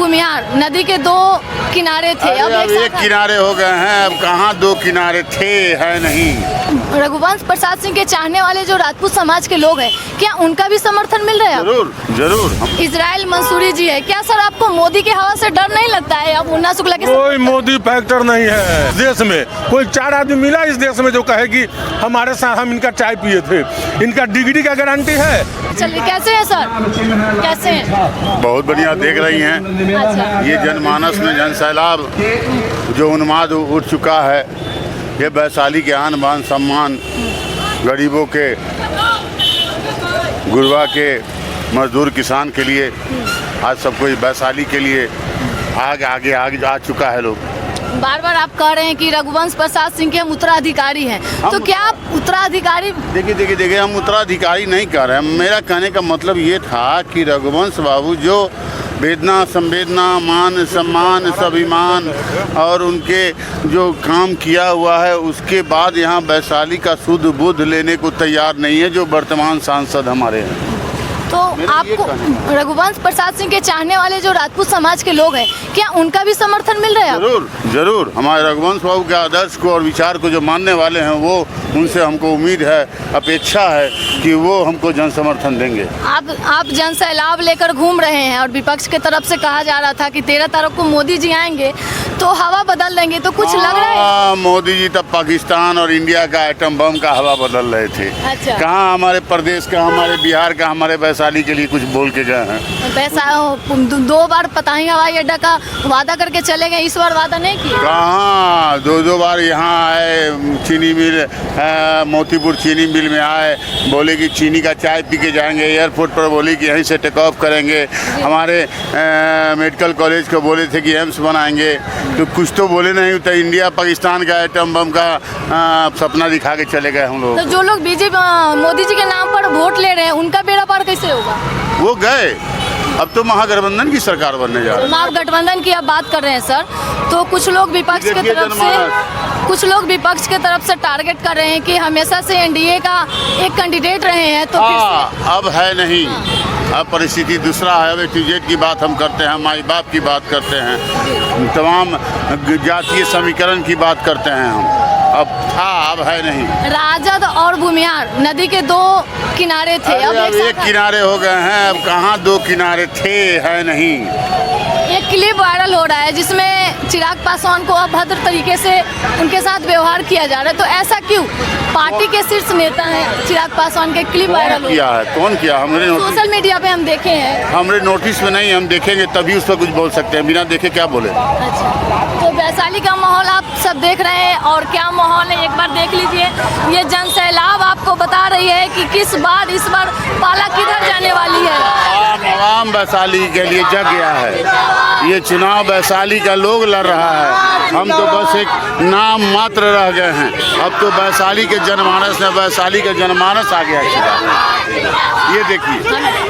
भूमिहार नदी के दो किनारे थे, अब एक किनारे हो गए हैं। अब कहाँ दो किनारे थे, है नहीं। रघुवंश प्रसाद सिंह के चाहने वाले जो राजपूत समाज के लोग हैं, क्या उनका भी समर्थन मिल रहा है? जरूर जरूर। इजराइल मंसूरी जी है, क्या सर आपको मोदी के हवा से डर नहीं लगता है? अब मुन्ना शुक्ला के कोई मोदी फैक्टर नहीं है इस देश में। कोई 4 आदमी मिला इस देश में जो कहे कि हमारे साथ हम इनका चाय पिए थे। इनका डिग्री का गारंटी है। चलिए, कैसे है सर, कैसे हैं? बहुत बढ़िया देख रही हैं। अच्छा, ये जनमानस में जन सैलाब जो उन्माद उठ चुका है, ये वैशाली के आन बान सम्मान, गरीबों के, गुरबा के, मजदूर किसान के लिए आज सब कोई वैशाली के लिए आगे आ चुका है। लोग बार बार आप कह रहे हैं कि रघुवंश प्रसाद सिंह के हम उत्तराधिकारी हैं, तो क्या आप उत्तराधिकारी? देखिए हम उत्तराधिकारी नहीं कर रहे हैं। मेरा कहने का मतलब ये था कि रघुवंश बाबू जो वेदना संवेदना मान सम्मान स्वाभिमान और उनके जो काम किया हुआ है, उसके बाद यहाँ वैशाली का शुद्ध बुद्ध लेने को तैयार नहीं है जो वर्तमान सांसद हमारे हैं। तो आपको रघुवंश प्रसाद सिंह के चाहने वाले जो राजपूत समाज के लोग हैं, क्या उनका भी समर्थन मिल रहा है? जरूर जरूर। हमारे रघुवंश बाबू के आदर्श को और विचार को जो मानने वाले हैं, वो उनसे हमको उम्मीद है, अपेक्षा है कि वो हमको जन समर्थन देंगे। आप जन सैलाब लेकर घूम रहे हैं और विपक्ष की तरफ से कहा जा रहा था कि 13 तारीख को मोदी जी आएंगे तो हवा बदल देंगे, तो कुछ लग रहा है? मोदी जी तब पाकिस्तान और इंडिया का एटम बम का हवा बदल रहे थे। अच्छा। कहाँ हमारे प्रदेश का, हमारे बिहार का, हमारे वैशाली के लिए कुछ बोल के गए हैं? वैसा 2 बार पताही हवाई अड्डा का वादा करके चले गए, इस बार वादा नहीं किया? कहाँ 2 बार यहाँ आए, चीनी मिल मोतीपुर चीनी मिल में आए, बोले कि चीनी का चाय पी के जाएंगे। एयरपोर्ट पर बोले कि यहीं से टेक ऑफ करेंगे। हमारे मेडिकल कॉलेज को बोले थे कि एम्स बनाएंगे, तो कुछ तो बोले नहीं। तो इंडिया पाकिस्तान का एटम बम का सपना दिखा के चले गए हम लोग। तो जो लोग बीजेपी मोदी जी के नाम पर वोट ले रहे हैं, उनका बेड़ा पार कैसे होगा? वो गए, अब तो महागठबंधन की सरकार बनने जा रही है। महागठबंधन की आप बात कर रहे हैं सर, तो कुछ लोग विपक्ष की तरफ से टारगेट कर रहे हैं कि हमेशा से एनडीए का एक कैंडिडेट रहे हैं, तो फिर से अब है नहीं। अब परिस्थिति दूसरा है। अब A-Z की बात हम करते हैं, माई बाप की बात करते हैं, तमाम जातीय समीकरण की बात करते हैं हम। अब है नहीं। राजद और भूमिहार नदी के दो किनारे थे, अब एक किनारे हो गए हैं। अब कहाँ दो किनारे थे, है नहीं। एक क्लिप वायरल हो रहा है जिसमें चिराग पासवान को अभद्र तरीके से उनके साथ व्यवहार किया जा रहा है, तो ऐसा क्यों? पार्टी के शीर्ष नेता हैं चिराग पासवान के क्लिप वायरल किया है। कौन किया? हमने सोशल मीडिया पे हम देखे हैं। हमरे नोटिस में नहीं, हम देखेंगे तभी उस पर कुछ बोल सकते हैं, बिना देखे क्या बोले। अच्छा, तो वैशाली का माहौल आप सब देख रहे हैं, और क्या माहौल है एक बार देख लीजिए। ये जन सैलाब आपको बता रही है कि इस बार पाला किधर जाने वाली है। आवाम वैशाली के लिए जग गया है। ये चुनाव वैशाली का लोग लड़ रहा है, हम तो बस एक नाम मात्र रह गए हैं। अब तो वैशाली के जनमानस में वैशाली का जनमानस आ गया है। ये देखिए,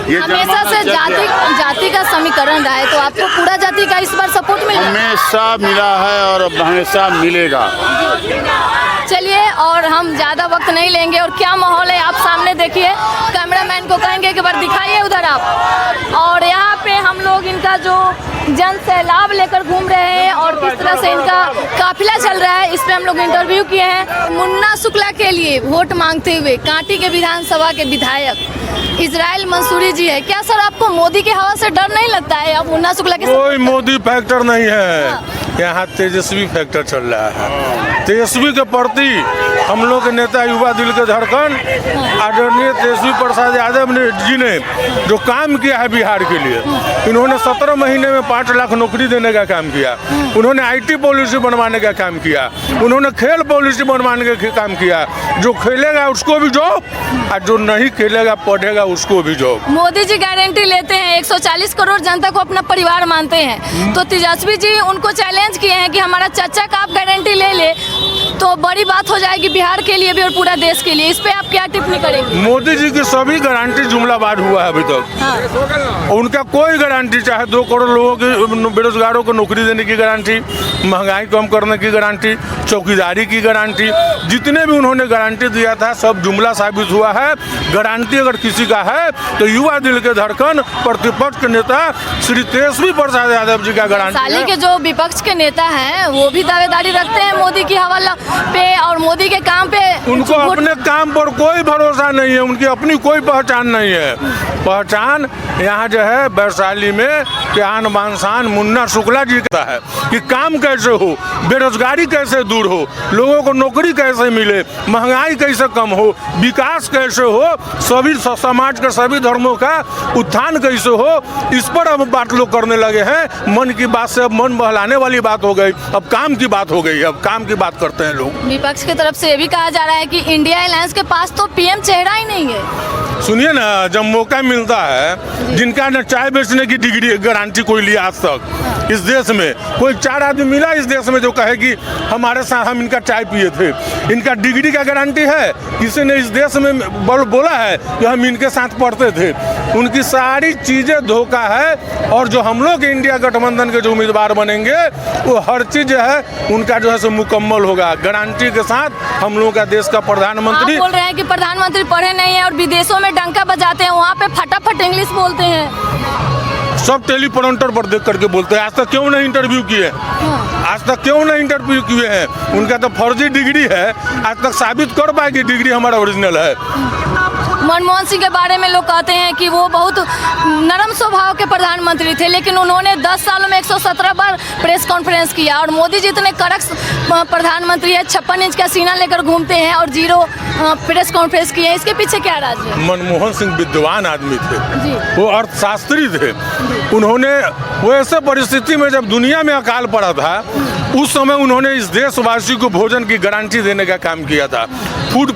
ये हमेशा से जाति का समीकरण रहा है, तो आपको पूरा जाति का इस बार सपोर्ट मिला? हमेशा मिला है और हमेशा मिलेगा। चलिए, और हम ज़्यादा वक्त नहीं लेंगे, और क्या माहौल है आप सामने देखिए। कैमरामैन को कहेंगे कि बार दिखाइए उधर आप। और यहाँ पे हम लोग इनका जो जन सैलाब लेकर घूम रहे हैं और किस तरह से इनका काफिला चल रहा है, इस पे हम लोग इंटरव्यू किए हैं। मुन्ना शुक्ला के लिए वोट मांगते हुए कांटी के विधानसभा के विधायक इजराइल मंसूरी जी है, क्या सर आपको मोदी के हवा से डर नहीं लगता है? अब मुन्ना शुक्ला के कोई मोदी फैक्टर नहीं है, यहाँ तेजस्वी फैक्टर चल रहा है। तेजस्वी के प्रति हम लोग के नेता युवा दिल के धड़कन आदरणीय तेजस्वी प्रसाद यादव जी ने जो काम किया है बिहार के लिए, इन्होंने 17 महीने में 5 लाख नौकरी देने का काम किया, उन्होंने IT पॉलिसी बनवाने का काम किया, उन्होंने खेल पॉलिसी बनवाने का काम किया। जो खेलेगा उसको भी जॉब, और जो नहीं खेलेगा पढ़ेगा उसको भी जॉब। मोदी जी गारंटी लेते हैं, 140 करोड़ जनता को अपना परिवार मानते हैं, तो तेजस्वी जी उनको चैलेंज किए हैं कि हमारा चाचा का आप गारंटी ले ले, तो बड़ी बात हो जाएगी बिहार के लिए भी और पूरा देश के लिए। इस पे आप क्या टिप्पणी करेंगे? मोदी जी की सभी गारंटी जुमलाबाद हुआ है अभी तक। हाँ। उनका कोई गारंटी, चाहे 2 करोड़ लोगों के बेरोजगारों को नौकरी देने की गारंटी, महंगाई कम करने की गारंटी, चौकीदारी की गारंटी, जितने भी उन्होंने गारंटी दिया था सब जुमला साबित हुआ है। गारंटी अगर किसी का है तो युवा दिल के धड़कन प्रतिपक्ष के नेता श्री तेजस्वी प्रसाद यादव जी का गारंटी साली है। के जो विपक्ष के नेता हैं वो भी दावेदारी रखते हैं मोदी की हवाला पे और मोदी के काम पे। उनको अपने काम पर कोई भरोसा नहीं है, उनकी अपनी कोई पहचान नहीं है। पहचान यहाँ जो है वैशाली में कि आन बान शान मुन्ना शुक्ला जी का है कि काम कैसे हो, बेरोजगारी कैसे दूर हो, लोगों को नौकरी कैसे मिले, महंगाई कैसे कम हो, विकास कैसे हो, सभी समाज के सभी धर्मों का उत्थान कैसे हो, इस पर अब बात लोग करने लगे हैं। मन की बात से अब मन बहलाने वाली बात हो गई, अब काम की बात हो गई, अब काम की बात करते हैं लोग। विपक्ष की तरफ से ये भी कहा जा रहा है कि इंडिया अलायंस के पास तो पीएम चेहरा ही नहीं है। सुनिए ना, जब मौका मिलता है, जिनका न चाय बेचने की डिग्री गारंटी कोई लिया आज तक इस देश में, कोई 4 आदमी मिला इस देश में जो कहे कि हमारे साथ हम इनका चाय पिए थे, इनका डिग्री का गारंटी है? किसी ने इस देश में बोला है कि हम इनके साथ पढ़ते थे? उनकी सारी चीज़ें धोखा है। और जो हम लोग इंडिया गठबंधन के जो उम्मीदवार बनेंगे वो हर चीज़ जो है उनका जो है सो मुकम्मल होगा, गारंटी के साथ। हम लोगों का देश का प्रधानमंत्री आप बोल रहे हैं कि प्रधानमंत्री पढ़े नहीं है और विदेशों में डंका बजाते हैं, वहाँ पे फटाफट इंग्लिश बोलते हैं, सब टेलीप्रोम्प्टर पर देख करके बोलते हैं। आज तक क्यों नहीं इंटरव्यू किए? आज तक क्यों नहीं इंटरव्यू किए हैं? उनका तो फर्जी डिग्री है, आज तक साबित कर पाए कि डिग्री हमारा ओरिजिनल है। मनमोहन सिंह के बारे में लोग कहते हैं कि वो बहुत नरम स्वभाव के प्रधानमंत्री थे, लेकिन उन्होंने 10 सालों में 117 बार प्रेस कॉन्फ्रेंस किया। और मोदी जी इतने कड़क प्रधानमंत्री है, 56 इंच का सीना लेकर घूमते हैं और 0 प्रेस कॉन्फ्रेंस किए। इसके पीछे क्या राज है? मनमोहन सिंह विद्वान आदमी थे जी। वो अर्थशास्त्री थे। उन्होंने वो ऐसे परिस्थिति में जब दुनिया में अकाल पड़ा था उस समय उन्होंने इस देशवासी को भोजन की गारंटी देने का काम किया था, फूड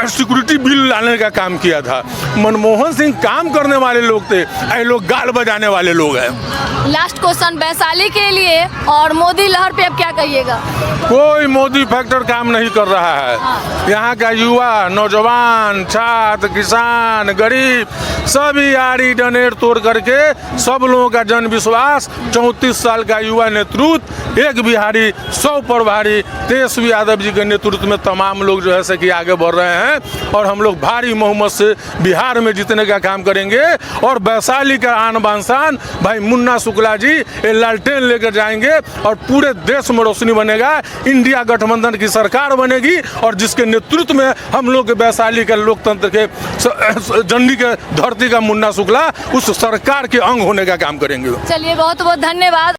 सिक्योरिटी बिल लाने का काम किया था। मनमोहन सिंह काम करने वाले लोग थे, ये लोग गाल बजाने वाले लोग हैं। लास्ट क्वेश्चन वैशाली के लिए और मोदी लहर पे अब क्या कहिएगा? कोई मोदी फैक्टर काम नहीं कर रहा है। यहाँ का युवा, नौजवान, छात्र, किसान, गरीब सभी आड़ी डनेर तोड़ करके सब लोगों का जन विश्वास, 34 साल का युवा नेतृत्व, एक बिहारी 100 पर भारी तेजस्वी यादव जी के नेतृत्व में तमाम लोग जो है से कि आगे बढ़ रहे हैं। और हम लोग भारी बहुमत से बिहार में जीतने का काम करेंगे। और वैशाली का आन बान शान भाई मुन्ना शुक्ला जी ये लालटेन लेकर जाएंगे और पूरे देश में रोशनी बनेगा। इंडिया गठबंधन की सरकार बनेगी और जिसके नेतृत्व में हम लोग वैशाली के लोकतंत्र के झंडी के धरती का मुन्ना शुक्ला उस सरकार के अंग होने का काम करेंगे। चलिए, बहुत बहुत धन्यवाद।